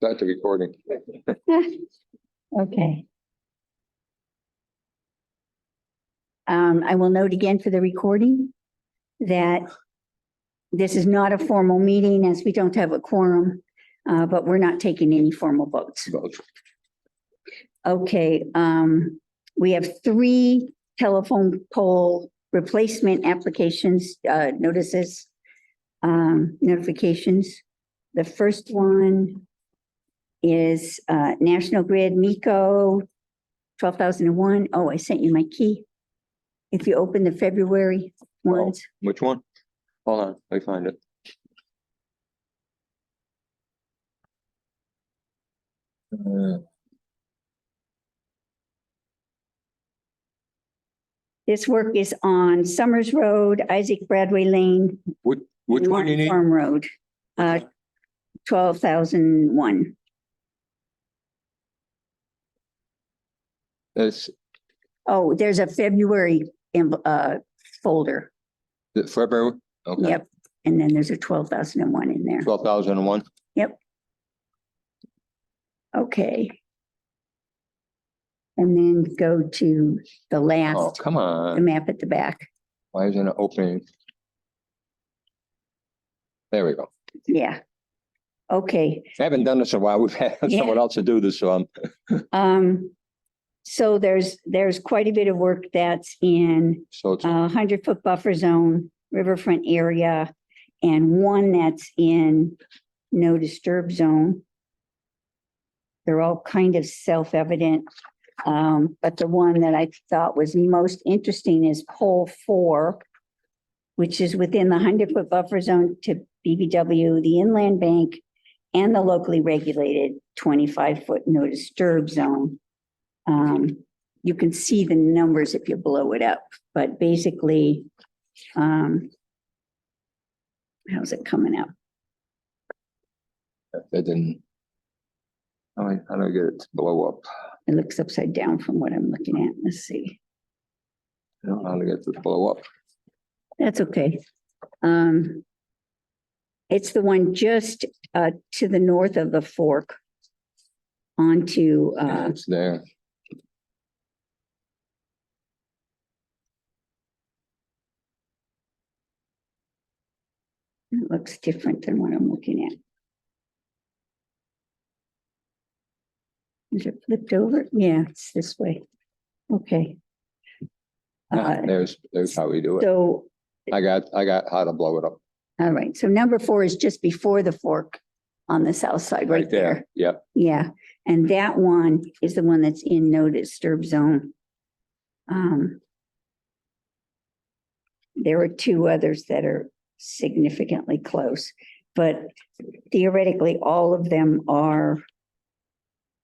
Start the recording. Okay. I will note again for the recording that this is not a formal meeting as we don't have a quorum, but we're not taking any formal votes. Okay, we have 3 telephone pole replacement applications, notifications. The first one is National Grid MECO 12,001. Oh, I sent you my key. If you open the February ones. Which one? Hold on, let me find it. This work is on Summers Road, Isaac Bradway Lane. Which one you need? Farm Road, 12,001. It's Oh, there's a February folder. the February. Okay. Yep. And then there's a 12,001 in there. 12,001. Yep. Okay. And then go to the Oh, last, come the on. map at the back. Why isn't it opening? There we go. Yeah. Okay. I haven't done this in a while. We've had Yeah. someone else to do this, so So there's quite a bit of work that's in so it's 100-foot buffer zone, riverfront area, and one that's in no disturb zone. They're all kind of self-evident. But the one that I thought was most interesting is pole 4, which is within the 100-foot buffer zone to BBW, the inland bank, and the locally regulated 25-foot no disturb zone. You can see the numbers if you blow it up, but basically, how's it coming up? they didn't. How do I get it to blow up? It looks upside down from what I'm looking at. Let's see. I don't know how to get it to blow up. That's okay. It's the one just to the north of the fork onto Yeah, it's there. it looks different than what I'm looking at. Is it flipped over? Yeah, it's this way. Okay. There's how we do it. So, I got how to blow it up. all right, so number 4 is just before the fork on the south side, right there. Yep. Yeah, and that one is the one that's in no disturb zone. There are 2 others that are significantly close, but theoretically, all of them are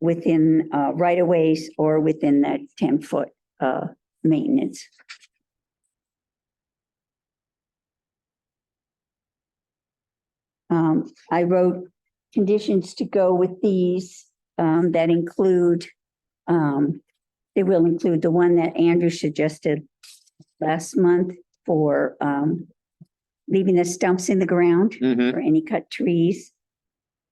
within right of ways or within that 10-foot maintenance. I wrote conditions to go with these that include, they will include the one that Andrew suggested last month for leaving the stumps in the ground for any cut trees.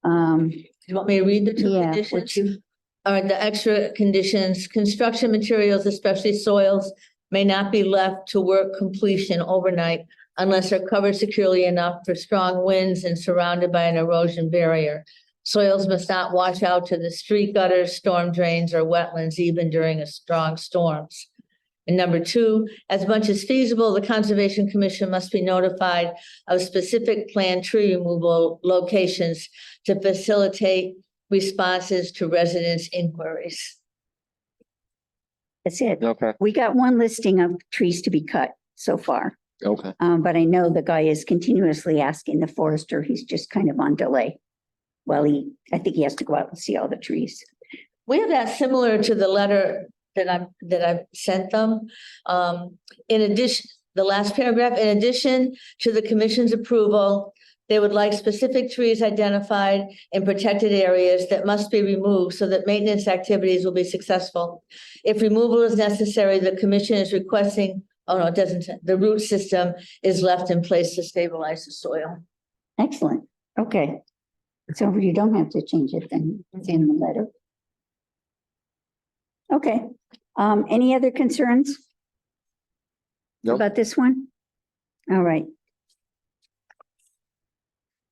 Do you want me to read the 2 Yeah, conditions? would you? All right, the extra conditions, construction materials, especially soils, may not be left to work completion overnight unless they're covered securely enough for strong winds and surrounded by an erosion barrier. Soils must not wash out to the street gutters, storm drains, or wetlands, even during a strong storms. And number 2, as much as feasible, the Conservation Commission must be notified of specific planned tree removal locations to facilitate responses to residents' inquiries. That's it. Okay. We got one listing of trees to be cut so far. Okay. But I know the guy is continuously asking the forester, he's just kind of on delay. Well, I think he has to go out and see all the trees. We have that similar to the letter that I've sent them. In addition, the last paragraph, in addition to the commission's approval, they would like specific trees identified in protected areas that must be removed so that maintenance activities will be successful. If removal is necessary, the commission is requesting, oh no, it doesn't, the root system is left in place to stabilize the soil. Excellent. Okay. So you don't have to change it then, it's in the letter. Okay, any other concerns? Nope. About this one? All right.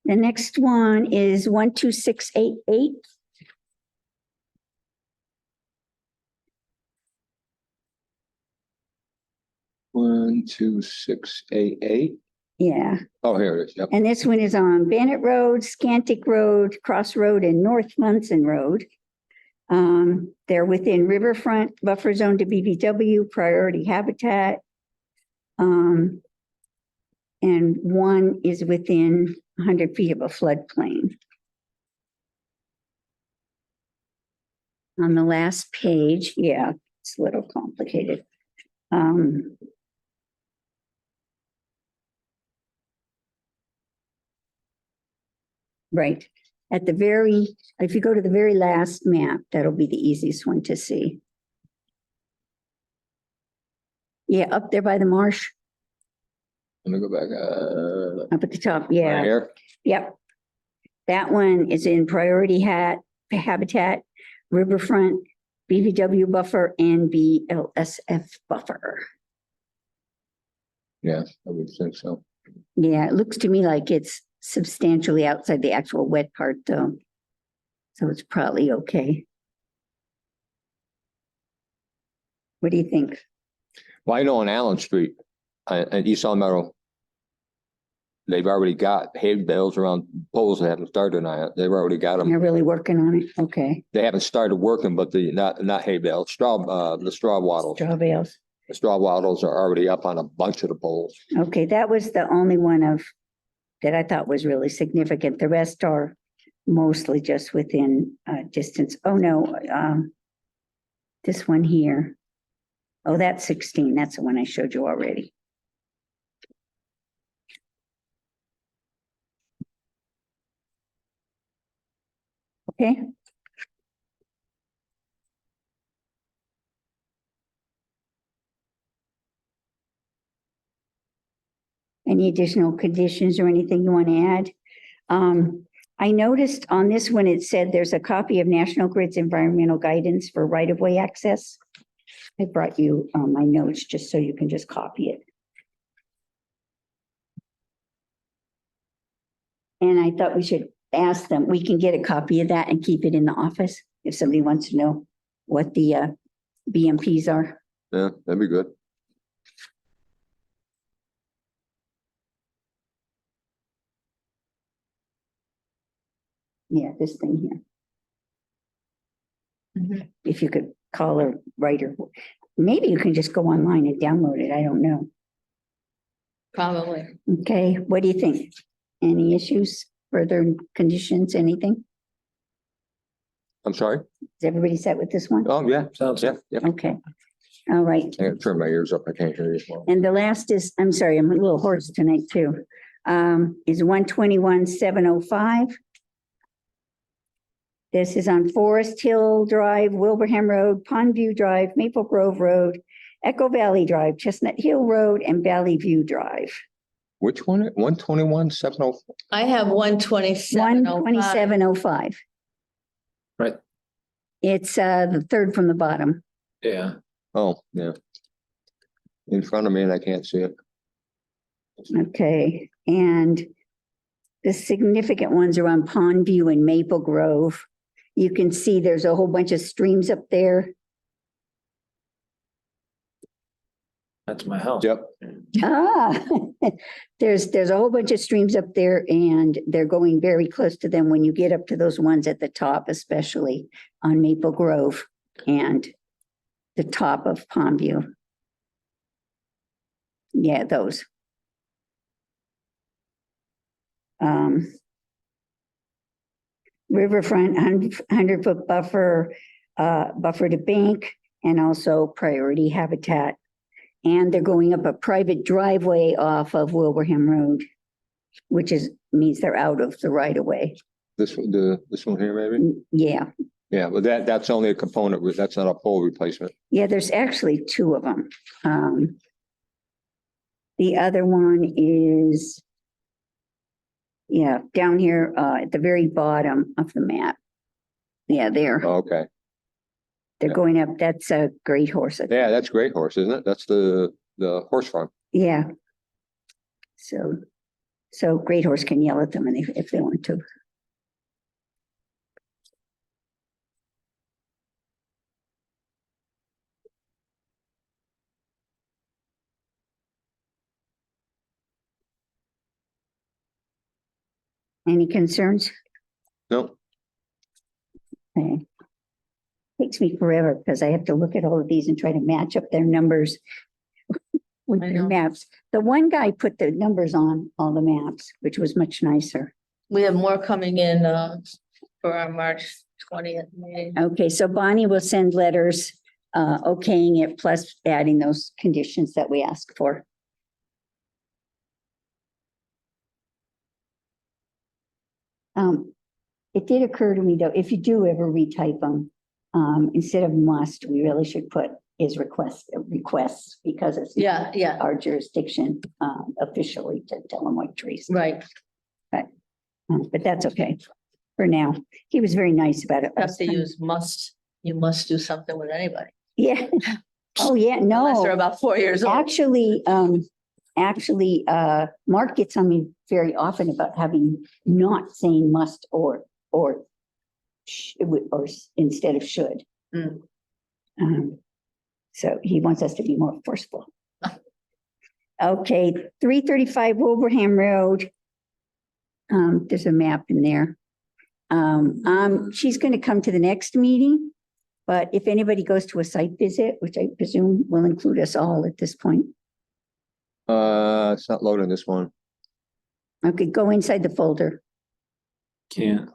The next one is 12688. One, 2, 6, 8, 8. Yeah, Oh, here it is. Yep. and this one is on Bennett Road, Scantic Road, Cross Road, and North Munson Road. They're within riverfront buffer zone to BVW, priority habitat. And one is within 100 feet of a floodplain. On the last page, yeah, it's a little complicated. Right, at the very, if you go to the very last map, that'll be the easiest one to see. Yeah, up there by the marsh, Let me go back. up at the top, Right yeah, here. yep. That one is in priority habitat, riverfront, BVW buffer, and BLSF buffer. Yeah, I would think so. Yeah, it looks to me like it's substantially outside the actual wet part though. So it's probably okay. What do you think? Well, I know on Allen Street, at East Long Meadow, they've already got hay bales around poles. They haven't started on it. They've already got them. They're really working on it. Okay. They haven't started working, but not hay bales, the straw wattles. Straw bales. The straw wattles are already up on a bunch of the poles. Okay, that was the only one that I thought was really significant. The rest are mostly just within distance. Oh, no, this one here. Oh, that's 16. That's the one I showed you already. Okay. Any additional conditions or anything you want to add? I noticed on this one, it said there's a copy of National Grid's environmental guidance for right-of-way access. I brought you my notes just so you can just copy it. And I thought we should ask them, we can get a copy of that and keep it in the office if somebody wants to know what the BMPs are. Yeah, that'd be good. Yeah, this thing here. If you could call or write or maybe you can just go online and download it. I don't know. Probably. Okay, what do you think? Any issues, further conditions, anything? I'm sorry? Is everybody set with this one? Oh, yeah. Sounds, yeah. Okay. All right. I gotta turn my ears up. I can't hear you as well. And the last is, I'm sorry, I'm a little hoarse tonight too. Is 121-705. This is on Forest Hill Drive, Wilbraham Road, Pondview Drive, Maple Grove Road, Echo Valley Drive, Chestnut Hill Road, and Valley View Drive. Which one? 121, 704? I have 127. 12705. Right. It's the third from the bottom. Yeah. Oh, yeah. In front of me and I can't see it. Okay, and the significant ones are on Pondview and Maple Grove. You can see there's a whole bunch of streams up there. That's my house. Yep. Ah, there's a whole bunch of streams up there and they're going very close to them when you get up to those ones at the top, especially on Maple Grove and the top of Pondview. Yeah, those. Riverfront 100-foot buffer, buffer to bank, and also priority habitat. And they're going up a private driveway off of Wilbraham Road, which means they're out of the right of way. This one here, maybe? Yeah, Yeah, but that's only a component. That's not a pole replacement. yeah, there's actually two of them. The other one is Yeah, down here, at the very bottom of the map. Yeah, there, Okay. they're going up, that's a Great Horse. Yeah, that's Great Horse, isn't it? That's the horse farm. Yeah. So Great Horse can yell at them and if they want to. Any concerns? No, Okay. Takes me forever because I have to look at all of these and try to match up their numbers with I their know. maps. The one guy put the numbers on all the maps, which was much nicer. We have more coming in, for our March 20th meeting. Okay, so Bonnie will send letters, okaying it plus adding those conditions that we asked for. It did occur to me though, if you do ever retype them, instead of must, we really should put is requests because it's Yeah, yeah, our jurisdiction, officially to tell them what trees. right. But that's okay for now. He was very nice about it. Have to use must, you must do something with anybody. Yeah. Oh, yeah, Unless they're no, about 4 years old. actually, Mark gets on me very often about having not saying must or instead of should. Mm. So he wants us to be more forceful. Okay, 335 Wilbraham Road. There's a map in there. She's going to come to the next meeting, but if anybody goes to a site visit, which I presume will include us all at this point. it's not loading this one. Okay, go inside the folder. Can't.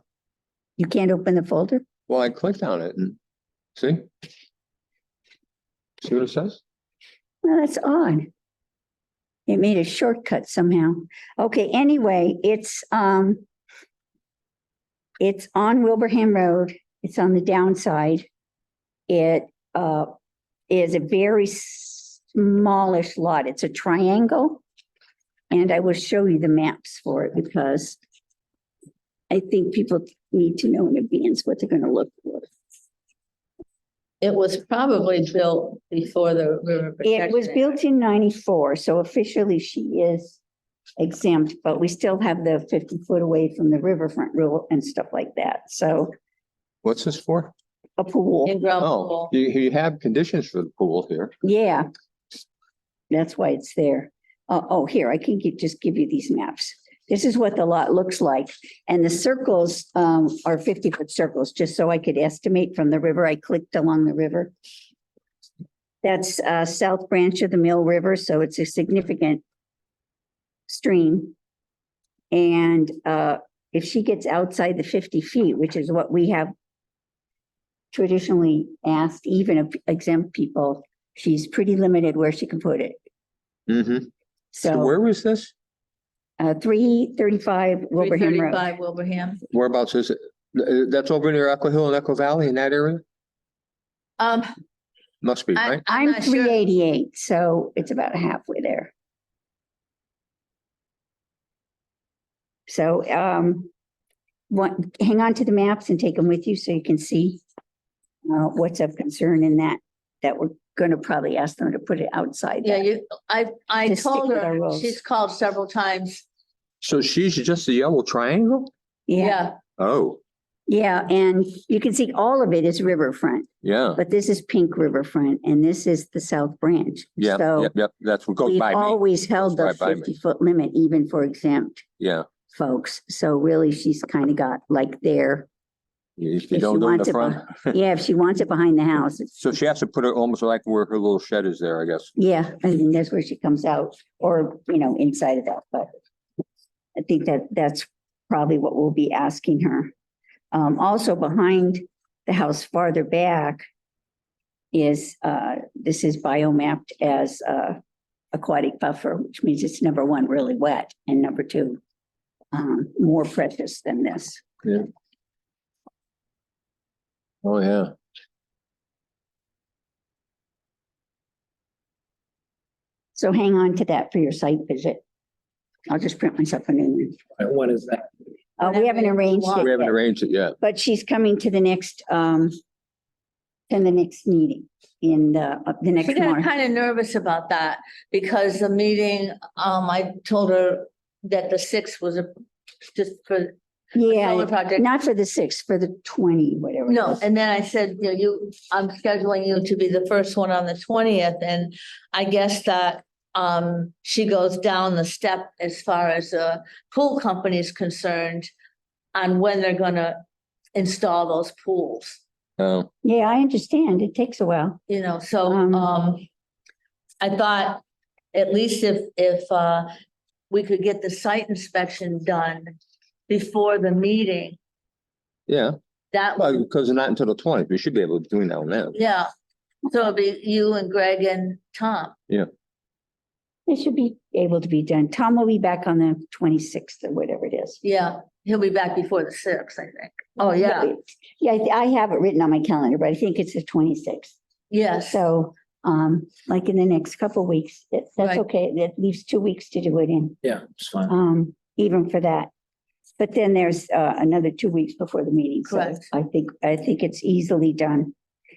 You can't open the folder? Well, I clicked on it and see? See what it says? Well, that's odd. It made a shortcut somehow. Okay, anyway, it's on Wilbraham Road. It's on the downside. It is a very smallish lot. It's a triangle. And I will show you the maps for it because I think people need to know in advance what they're gonna look for. It was probably built before the river. It was Protection built Act. in 94, so officially she is exempt, but we still have the 50-foot away from the riverfront rule and stuff like that. So What's this for? a pool, In-ground Oh, pool. you have conditions for the pool here. yeah. That's why it's there. Here, I can just give you these maps. This is what the lot looks like. And the circles are 50-foot circles, just so I could estimate from the river. I clicked along the river. That's south branch of the Mill River, so it's a significant stream. And if she gets outside the 50 feet, which is what we have traditionally asked, even of exempt people, she's pretty limited where she can put it. Mm-hmm. So So where was this? 335 Wilbraham Road. 335 Wilbraham. Whereabouts is it? That's over near Echo Hill and Echo Valley in that area? Must be, right? I'm not sure. 388, so it's about halfway there. So, hang on to the maps and take them with you so you can see what's of concern in that we're going to probably ask them to put it outside. Yeah, that. I To stick told with our her, rules. she's called several times. So she's just a yellow triangle? Yeah, Oh, yeah, and you can see all of it is riverfront, yeah, but this is pink riverfront and this is the south branch. yeah, So yep, yep. That's what goes we've by me. always held the Goes right by me. 50-foot limit even for exempt Yeah. folks. So really, she's kind of got like there. If you If don't she do it in wants the it front. Yeah, if she wants it behind the house, it's, So she has to put it almost like where her little shed is there, I guess. yeah, I mean, that's where she comes out or, inside of that, but I think that's probably what we'll be asking her. Also behind the house farther back is, this is biomapped as, aquatic buffer, which means it's number one, really wet, and number two, more precious than this. Yeah. Oh, yeah. So hang on to that for your site visit. I'll just print myself a new one. And when is that? We haven't Whenever you arranged want. it We haven't yet, arranged it yet. but she's coming to the next meeting in the next She got month. kind of nervous about that because the meeting, I told her that the 6th was just for Yeah, solar project. not for the 6th, for the 20, whatever. it No, is. and then I said, I'm scheduling you to be the first one on the 20th, and I guess that she goes down the step as far as the pool company is concerned on when they're gonna install those pools, Oh, Yeah, I understand. It takes a while. so I thought at least if we could get the site inspection done before the meeting, yeah, that well, would, because it's not until the 20th. We should be able to do that now. yeah. So it'd be you and Greg and Tom. It should be able to be done. Tom will be back on the 26th or whatever it is. Yeah, he'll be back before the 6th, I think. Oh, yeah, Yeah, I have it written on my calendar, but I think it's the 26th. yes. So, like in the next couple of weeks, that's Right. okay. That leaves 2 weeks to do it in, Yeah, it's fine. even for that. But then there's, another 2 weeks before the meeting. So Correct. I think it's easily done.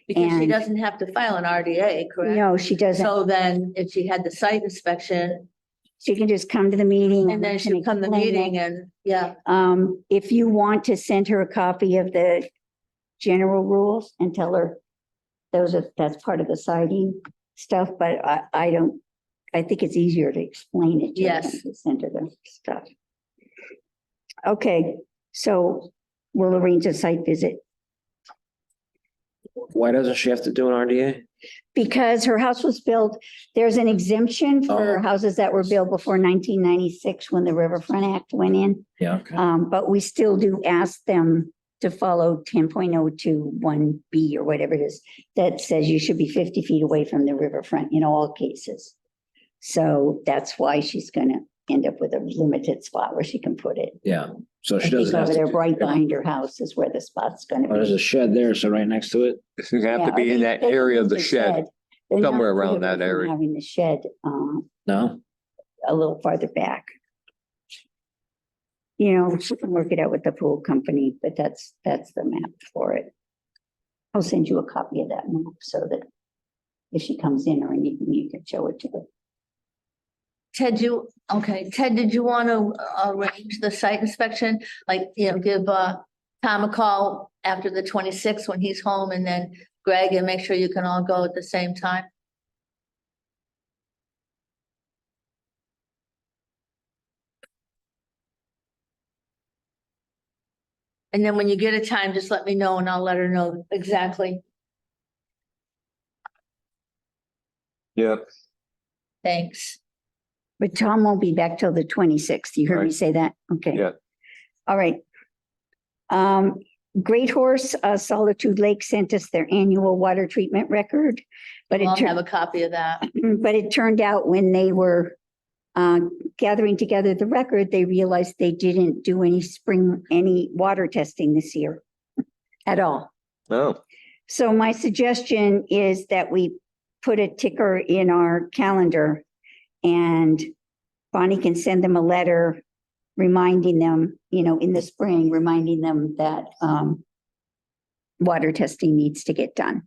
Because she and- doesn't have to file an RDA, correct? No, she doesn't. So then if she had the site inspection She can just come to the meeting. and then we she'll can come to the explain it. meeting and, yeah, If you want to send her a copy of the general rules and tell her that's part of the siding stuff, but I think it's easier to explain it to her than Yes. to send her the stuff. Okay, so we'll arrange a site visit Why doesn't she have to do an RDA? because her house was built, there's an exemption for Oh. houses that were built before 1996 when the Riverfront Act went in. Yeah, okay. But we still do ask them to follow 10.021B or whatever it is that says you should be 50 feet away from the riverfront in all cases. So that's why she's gonna end up with a limited spot where she can put it. Yeah, so I she think doesn't have over there, to. right behind her house is where the spot's gonna Oh, there's a be. shed there, so right next to it. It's gonna have to Yeah, be in that they area of the use shed. They're not somewhere around prohibited that from area. Having the shed, No? a little farther back. She can work it out with the pool company, but that's the map for it. I'll send you a copy of that map so that if she comes in or anything, you can show it to her. Ted, did you want to arrange the site inspection? Like, give Tom a call after the 26th when he's home and then Greg, and make sure you can all go at the same time? And then when you get a time, just let me know and I'll let her know exactly. Yep. Thanks. But Tom won't be back till the 26th. You heard me Right. say that? Okay. Yeah. All right. Great Horse, Solitude Lake sent us their annual water treatment record. But I'll it have a copy of that. but it turned out when they were gathering together the record, they realized they didn't do any water testing this year at all. Oh, So my suggestion is that we put a ticker in our calendar and Bonnie can send them a letter reminding them, in the spring, reminding them that water testing needs to get done.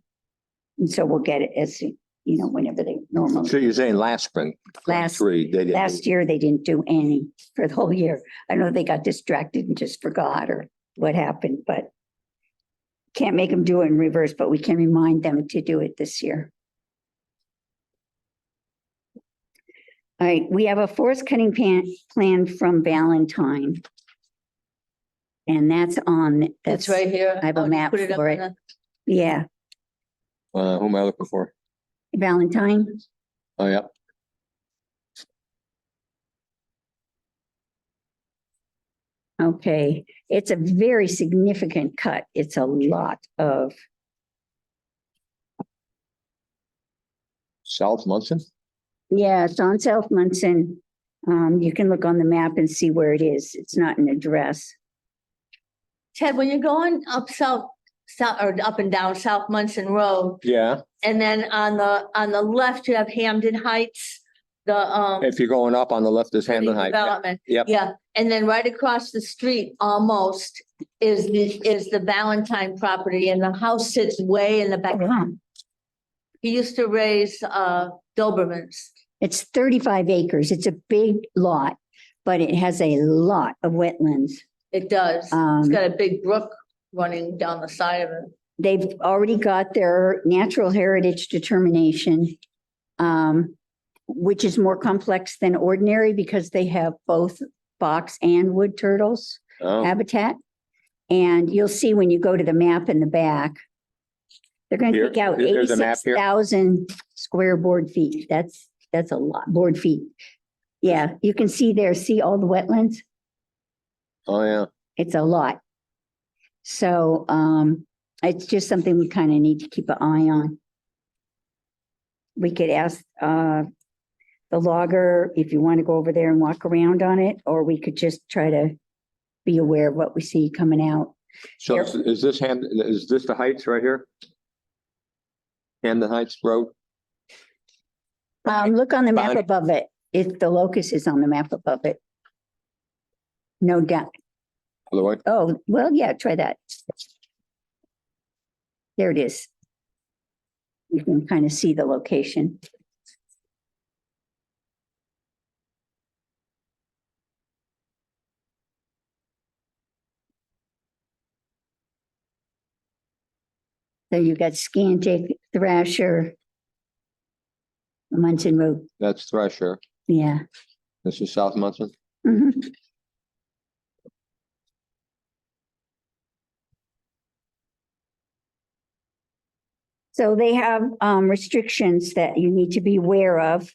And so we'll get it as, whenever they normally. so you're saying last spring? Last- 23, they didn't do- Last year, they didn't do any for the whole year. I know they got distracted and just forgot or what happened, but can't make them do it in reverse, but we can remind them to do it this year. All right, we have a forest cutting plan from Valentine. And that's on. It's right here. I have a I'll just map put up for on it. the- Yeah, Who am I looking for? Valentine. Oh, yeah. Okay, it's a very significant cut. It's a lot of, South Munson? yeah, it's on South Munson. You can look on the map and see where it is. It's not an address. Ted, when you're going up south, or up and down South Munson Road, Yeah. and then on the left, you have Hampden Heights. If you're going up on the left is Hampden Heights. development. Yep. Yeah, and then right across the street almost is the Valentine property and the house sits way in the back. He used to raise Dobermans. It's 35 acres. It's a big lot, but it has a lot of wetlands. It does. It's got a big brook running down the side of it. They've already got their natural heritage determination, which is more complex than ordinary because they have both box and wood turtles Oh, habitat. And you'll see when you go to the map in the back, they're going to Here? take out There's a map here? 86,000 square board feet. That's a lot, board feet. Yeah, you can see there, see all the wetlands? oh, yeah. It's a lot. So, it's just something we kind of need to keep an eye on. We could ask, the logger if you want to go over there and walk around on it, or we could just try to be aware of what we see coming out. So is this the Heights right here? Hampden Heights Road? Look on the map Fine. above it, if the locus is on the map above it. No doubt. Other way? Oh, well, yeah, try that. There it is. You can kind of see the location. So you got Scantic, Thrasher, Munson Road, That's Thresher. yeah. This is South Munson. Mhm. So they have restrictions that you need to be aware of.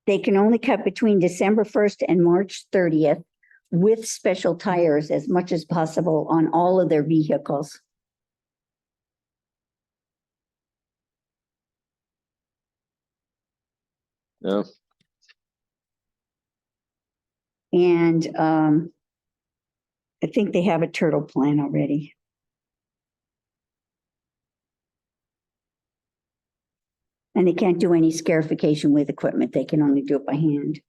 They can only cut between December 1st and March 30th with special tires as much as possible on all of their vehicles. Yeah. And I think they have a turtle plan already. And they can't do any scarification with equipment. They can only do it by hand.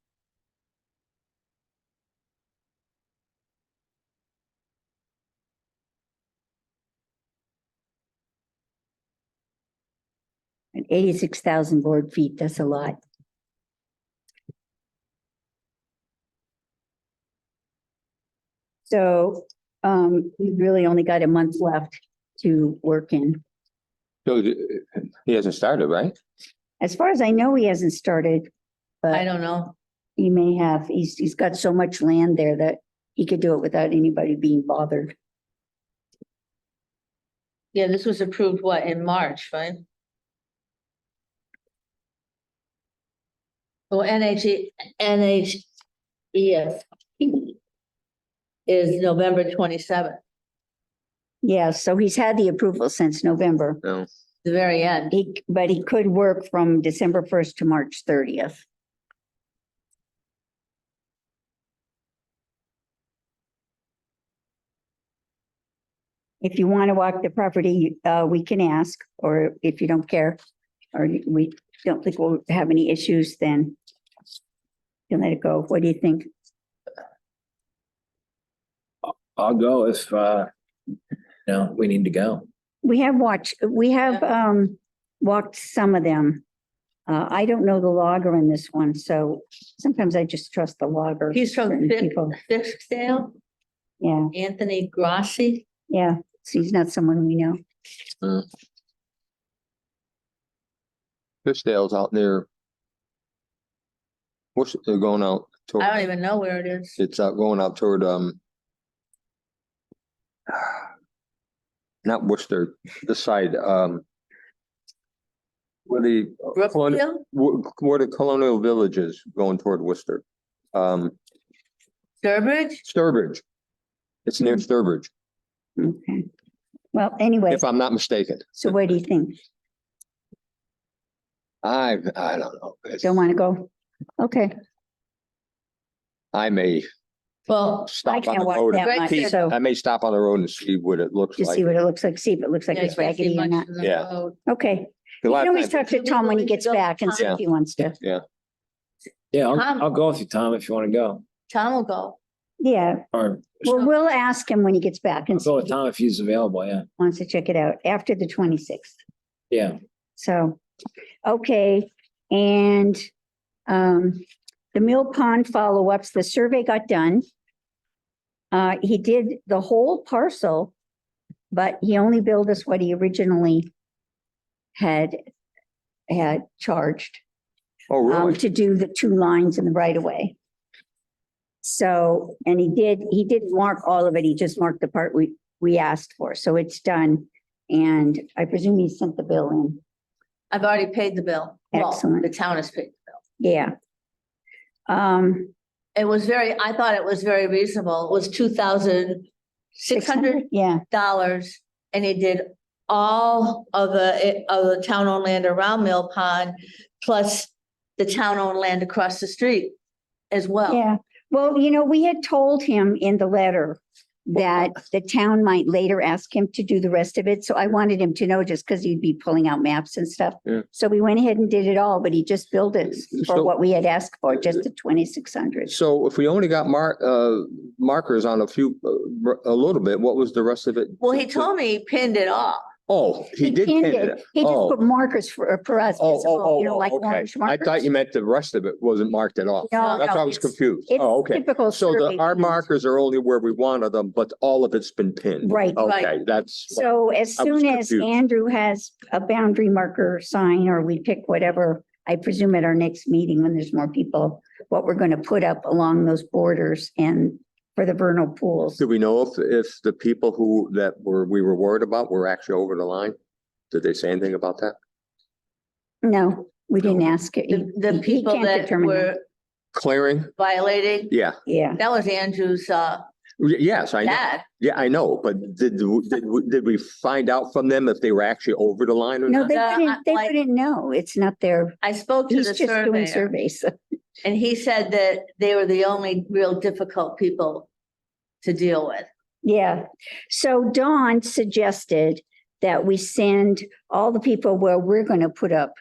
And 86,000 board feet, that's a lot. So we really only got a month left to work in. So he hasn't started, right? As far as I know, he hasn't started, I but don't know. he may have. He's got so much land there that he could do it without anybody being bothered. Yeah, this was approved, what, in March, right? Well, NHEF is November 27th, Yeah, so he's had the approval since November. No. the very end. But he could work from December 1st to March 30th. If you want to walk the property, we can ask, or if you don't care, or we don't think we'll have any issues, then you can let it go. What do you think? I'll go if, we need to go. We have walked some of them. I don't know the logger in this one, so sometimes I just trust the logger. He's from certain people. Fixdale, Yeah, Anthony Grassi. yeah. So he's not someone we know. Fishdale's out near. What's they're going out? Toward, I don't even know where it is. it's out going out toward not Worcester, the side where the Brookfield, where the Colonial Village is going toward Worcester. Sturbridge? Sturbridge. It's near Sturbridge, Okay. Well, anyway, if I'm not mistaken. so what do you think? I don't know. Don't want to go? Okay. I may Well, I stop on can't the walk road. that Right much, there. so I may stop on the road and see what it looks just like. see what it looks like, see if it looks like yeah, it's I can't see raggedy or much not. from the Yeah. road. Okay, You last can always time- talk to Tom when he gets back and see if he wants to. Yeah, Tom- I'll go with you, Tom, if you want to go. Tom will go. Yeah, Or well, we'll ask him when he gets back I'll and see go if with he Tom if he's available, yeah. wants to check it out after the 26th. Yeah. So, okay, and the Mill Pond follow-ups, the survey got done. He did the whole parcel, but he only billed us what he originally had charged Oh, really? to do the 2 lines in the right of way. So, and he didn't mark all of it. He just marked the part we asked for. So it's done. And I presume he sent the bill in. I've already paid the bill. Well, Excellent. the town has paid the bill. Yeah. I thought it was very reasonable. It was $2,600 Yeah, and he did all of the town-owned land around Mill Pond, plus the town-owned land across the street as well. yeah. Well, we had told him in the letter that the town might later ask him to do the rest of it. So I wanted him to know just because he'd be pulling out maps and stuff. Yeah. So we went ahead and did it all, but he just billed it for So- what we had asked for, just the 2,600. So if we only got markers on a little bit, what was the rest of it? Well, he told me he pinned it off. Oh, he did pin pinned it. He just Oh. put markers for us, visible, like Okay. orange I markers. thought you meant the rest of it wasn't marked at all. No, That's no, why I was it's- confused. It's Oh, okay. typical So survey our pins. markers are only where we wanted them, but all of it's been pinned. Right. Okay, that's. So as I was soon as confused. Andrew has a boundary marker sign, or we pick whatever, I presume at our next meeting when there's more people, what we're going to put up along those borders and for the vernal pools. Do we know if the people we were worried about were actually over the line? Did they say anything about that? No, we didn't ask it. The He people can't that determine were Clearing? violating, Yeah. Yeah, that was Andrew's Yes, I know. dad. Yeah, I know, but did we find out from them if they were actually over the line or no, not? they No, wouldn't know. It's not their, I spoke to he's the just doing surveyor, surveys. and he said that they were the only real difficult people to deal with. Yeah, so Dawn suggested that we send all the people where we're gonna put up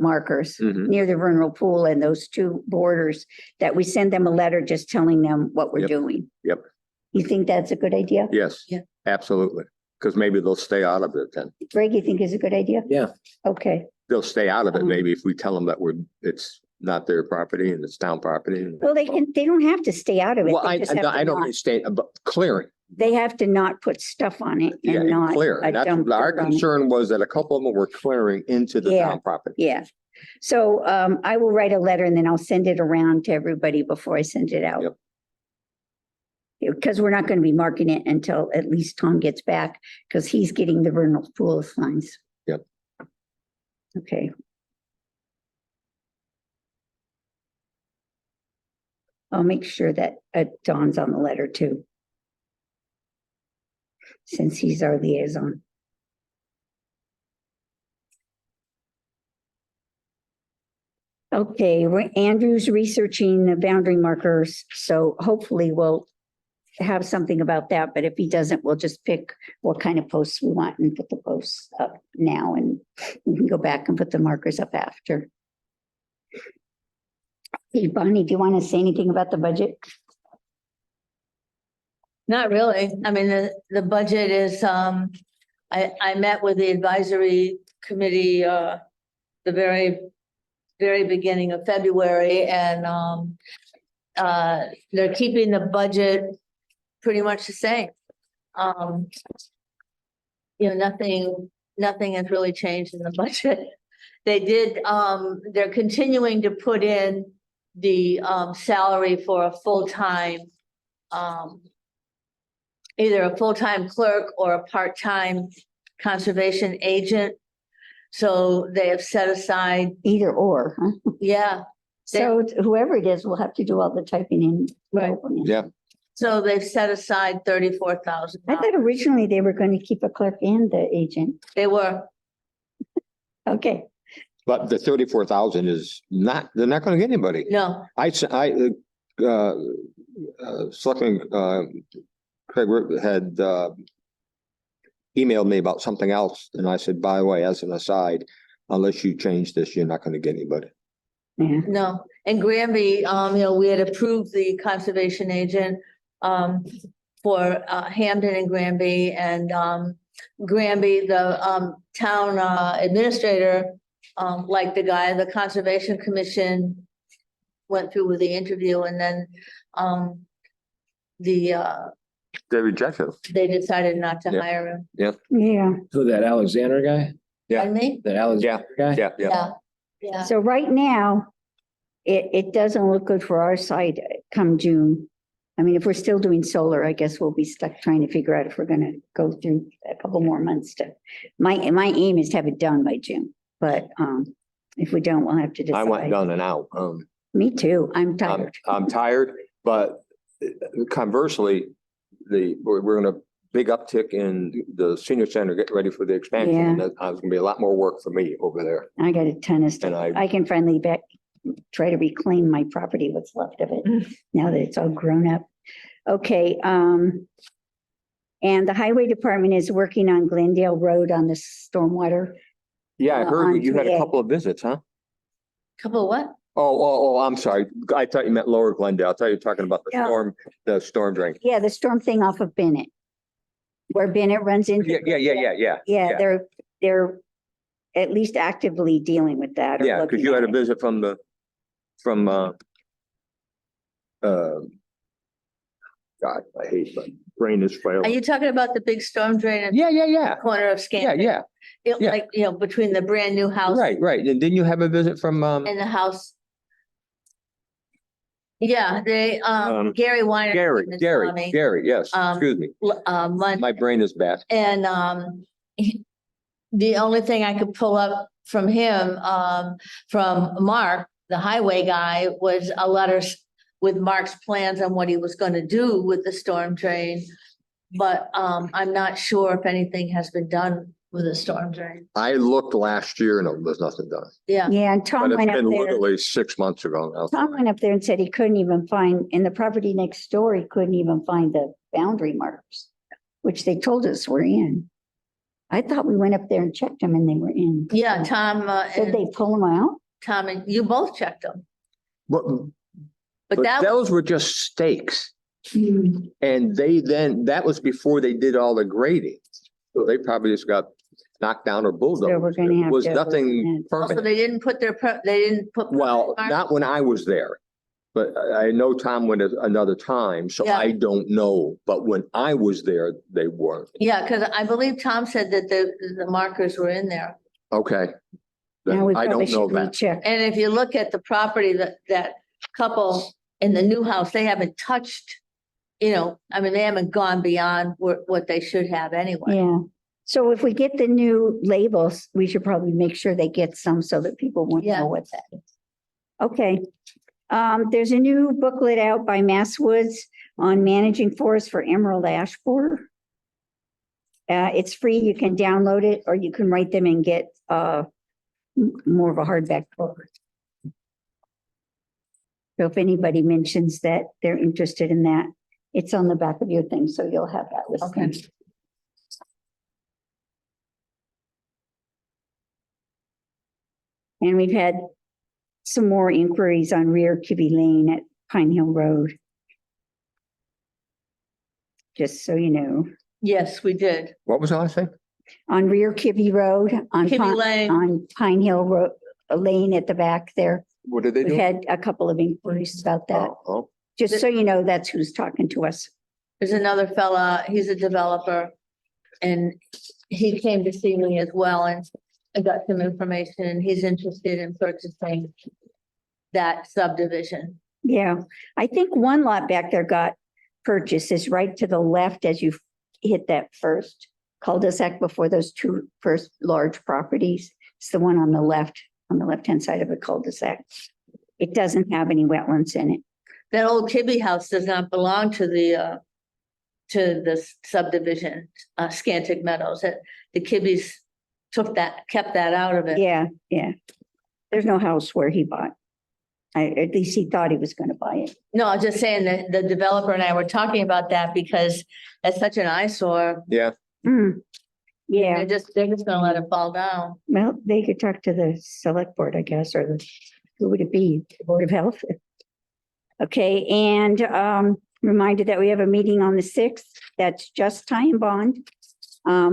markers Mhm. near the vernal pool and those 2 borders, that we send them a letter just telling them what we're Yep. doing. Yep. You think that's a good idea? Yes. Yeah. Absolutely. Because maybe they'll stay out of it then. Greg, you think is a good idea? Yeah. Okay, They'll stay out of it Mhm. maybe if we tell them that it's not their property and it's town property. well, they don't have to stay out of it. Well, They I just have to don't not- understand, but clearing. They have to not put stuff on it Yeah, and not. clear. And that's, dump our dirt on it. concern was that a couple of them were clearing into the Yeah. town property. Yeah, so I will write a letter and then I'll send it around to everybody before I send it out. Yep. Because we're not going to be marking it until at least Tom gets back, because he's getting the vernal pool signs. Yep. Okay. I'll make sure that Don's on the letter too, since he's our liaison. Okay, Andrew's researching the boundary markers, so hopefully we'll have something about that, but if he doesn't, we'll just pick what kind of posts we want and put the posts up now, and we can go back and put the markers up after. Hey, Bonnie, do you want to say anything about the budget? Not really. I mean, the budget is, I met with the advisory committee, the very beginning of February, and, they're keeping the budget pretty much the same. Nothing has really changed in the budget. They did, they're continuing to put in the, salary for a full-time, either a full-time clerk or a part-time conservation agent. So they have set aside, Either or, huh? yeah, So whoever it is will have to do all the typing in. Right. Yeah. so they've set aside $34,000. I thought originally they were going to keep a clerk and the agent. They were, Okay, But the 34,000 is not, they're not going to get anybody. no, Selectman, Craig had, emailed me about something else, and I said, by the way, as an aside, unless you change this, you're not gonna get anybody. Yeah, No, and Granby, we had approved the conservation agent for Hampden and Granby, and Granby, the town administrator liked the guy. The Conservation Commission went through with the interview, and then They rejected him. they decided not to Yeah. hire him. yeah. Who, that Alexander guy? Yeah. Pardon me? That Alexander guy? Yeah. Yeah. So right now, it doesn't look good for our side come June. I mean, if we're still doing solar, I guess we'll be stuck trying to figure out if we're gonna go through a couple more months to, my aim is to have it done by June, but, if we don't, we'll have to I went decide. done and out. Me too. I'm tired. I'm tired, but conversely, we're gonna big uptick in the senior center, getting ready for the expansion. There's gonna be a lot more work for me over there. I got a ton of And stuff. I- I can finally try to reclaim my property, what's left of it, now that it's all grown up. Okay, and the highway department is working on Glendale Road on the stormwater. Yeah, I heard you had a 3A. couple of visits, huh? Couple of what? Oh, I'm sorry. I thought you meant Lower Glendale. I thought you were talking about Yeah. the storm drain. Yeah, the storm thing off of Bennett. Where Bennett runs into. Yeah. Yeah, they're at least actively dealing with that. or Yeah, because looking you had at a it. visit from God, I hate, but brain is frail. Are you talking about the big storm drain in Yeah. the corner of Yeah, Scanton? yeah. yeah. Like, between the brand new house Right. And didn't you have a visit from, and the house. Yeah, they, Gary Weiner. Gary, yes, Um, excuse me. Monday. My brain is bad. And the only thing I could pull up from him, from Mark, the highway guy, was a letter with Mark's plans on what he was gonna do with the storm drain. But I'm not sure if anything has been done with the storm drain. I looked last year and there was nothing done, Yeah, Yeah, and Tom but it's went up been there. literally 6 months ago now. Tom went up there and said he couldn't even find, in the property next door, he couldn't even find the boundary marks, which they told us were in. I thought we went up there and checked them and they were in. yeah, Tom, Did and they pull them out? Tom, and you both checked them, But but that was, those were just stakes. And that was before they did all the grading. So they probably just got knocked down or bulldozed. So we're gonna have It was to- nothing also, permanent. they didn't put they didn't put. Well, marks. not when I was there. But I know Tom went another time, so Yeah. I don't know. But when I was there, they weren't. Yeah, because I believe Tom said that the markers were in there. Okay. Then Now we I probably don't know should that. recheck. And if you look at the property that couple in the new house, they haven't touched, they haven't gone beyond what they should have anyway. Yeah. So if we get the new labels, we should probably make sure they get some so that people won't Yeah. know what that is. Okay. There's a new booklet out by Mass Woods on managing forests for emerald ash borer. It's free. You can download it or you can write them and get more of a hardback book. So if anybody mentions that they're interested in that, it's on the back of your thing, so you'll have that listing. Okay. And we've had some more inquiries on Rear Kibbe Lane at Pine Hill Road. Just so you know, Yes, we did. What was I saying? on Rear Kibbe Road, on Kibbe Lane, on Pine Hill Road, Lane at the back there. What did they We've do? had a couple of inquiries about that. Oh, Just so you know, that's who's talking to us. there's another fella, he's a developer. And he came to see me as well, and I got some information, and he's interested in purchasing that subdivision. Yeah, I think one lot back there got purchased is right to the left as you hit that first cul-de-sac before those two first large properties. It's the one on the left-hand side of the cul-de-sac. It doesn't have any wetlands in it. That old Kibbe house does not belong to the subdivision, Scantic Meadows, that the Kibbes kept that out of it. Yeah. There's no house where he bought. At least he thought he was gonna buy it. No, I'm just saying that the developer and I were talking about that because it's such an eyesore. yeah. Hmm. Yeah, They're just gonna let it fall down. well, they could talk to the select board, I guess, or the, who would it be? The Board of Health? Okay, and reminded that we have a meeting on the 6th. That's just Tie and Bond.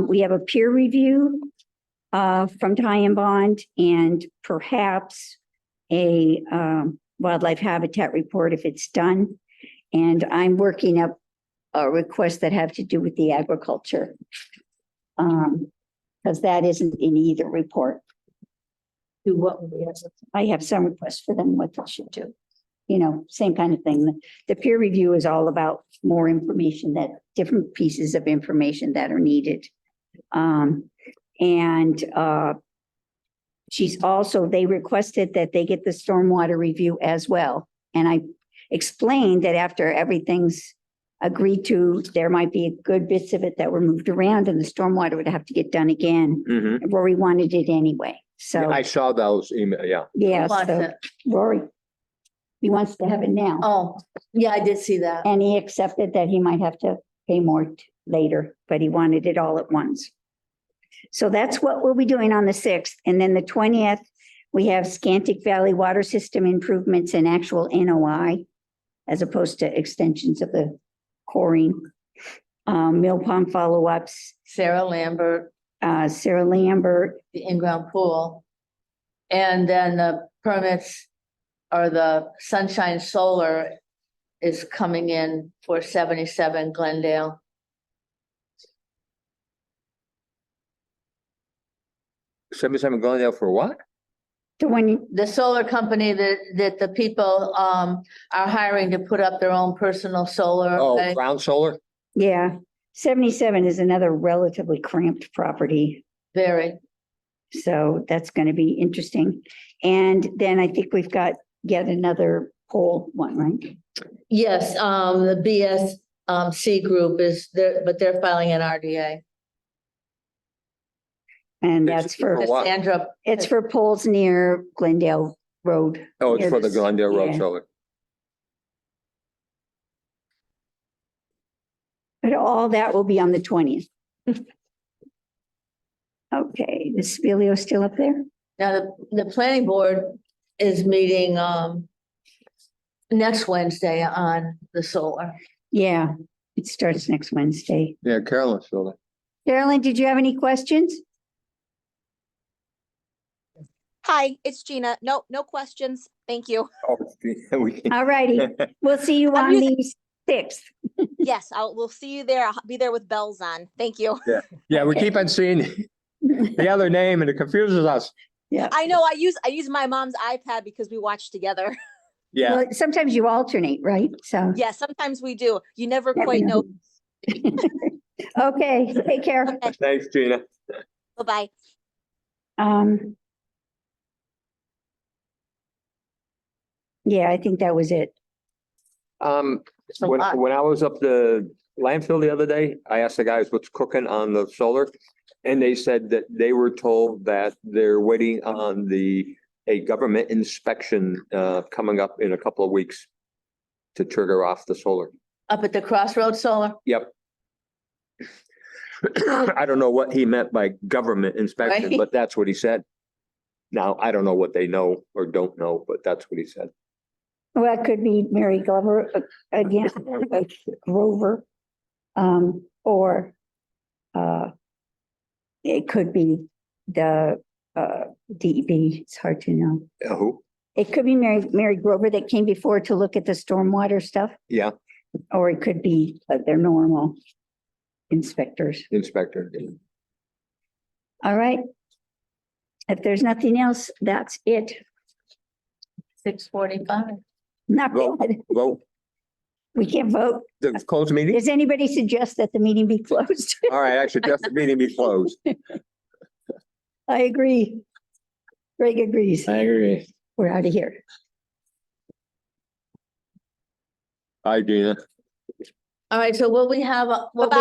We have a peer review from Tie and Bond and perhaps a wildlife habitat report if it's done. And I'm working up requests that have to do with the agriculture. Because that isn't in either report. Do what we have. I have some requests for them, what they should do. You know, same kind of thing. The peer review is all about more information, that different pieces of information that are needed. She's also, they requested that they get the stormwater review as well. And I explained that after everything's agreed to, there might be good bits of it that were moved around and the stormwater would have to get done again. Rory wanted it anyway, so. I saw those email, yeah. Yeah, Wants so it. Rory, he wants to have it now. Oh, yeah, I did see that. And he accepted that he might have to pay more later, but he wanted it all at once. So that's what we'll be doing on the 6th. And then the 20th, we have Scantic Valley Water System improvements and actual NOI as opposed to extensions of the coring. Mill Pond follow-ups, Sarah Lambert, Sarah Lambert, the in-ground pool. And then the permits or the Sunshine Solar is coming in for 77 Glendale. $77 Glendale for what? the one, The solar company that the people are hiring to put up their own personal solar. Oh, array. ground solar? yeah, 77 is another relatively cramped property. Very. So that's going to be interesting. And then I think we've got yet another poll one, right? Yes, the BSC group is there, but they're filing an RDA. And that's for, For what? Cassandra, it's for polls near Glendale Road. Oh, it's for the Yes, Glendale Road yeah. solar. But all that will be on the 20th. Okay, is Spelio still up there? now the planning board is meeting next Wednesday on the solar. Yeah, it starts next Wednesday. Yeah, Carolyn's still there. Carolyn, did you have any questions? Hi, it's Gina. No, no questions. Thank you. Oh, we can- All righty, we'll see you I'm on the 6th. Yes, we'll see you there. I'll be there with bells on. Thank you. Yeah, we keep on seeing the other name and it confuses us. Yeah. I know I use my mom's iPad because we watch together. Yeah, Well, sometimes you alternate, right? So. Yeah, sometimes we do. You never Never quite know. Okay, take care. thanks, Gina. Bye-bye. Yeah, I think that was it. It's a When lot. I was up the landfill the other day, I asked the guys what's cooking on the solar. And they said that they were told that they're waiting on a government inspection coming up in a couple of weeks to trigger off the solar. Up at the Crossroads Solar. Yep. I don't know what he meant by government inspection, Right. but that's what he said. Now, I don't know what they know or don't know, but that's what he said. Well, it could be Mary Glover again, Grover. Or it could be the DEP. It's hard to know. Who? It could be Mary Grover that came before to look at the stormwater stuff, Yeah, or it could be their normal inspectors. inspector. All right. If there's nothing else, that's it. 6:45. Not Vote. bad. Vote. We can't vote. The closed meeting? Does anybody suggest that the meeting be closed? All right, I suggest the meeting be closed. I agree. Greg agrees. I agree. We're out of here. Hi, Gina. All right, so what we have, what we Bye-bye.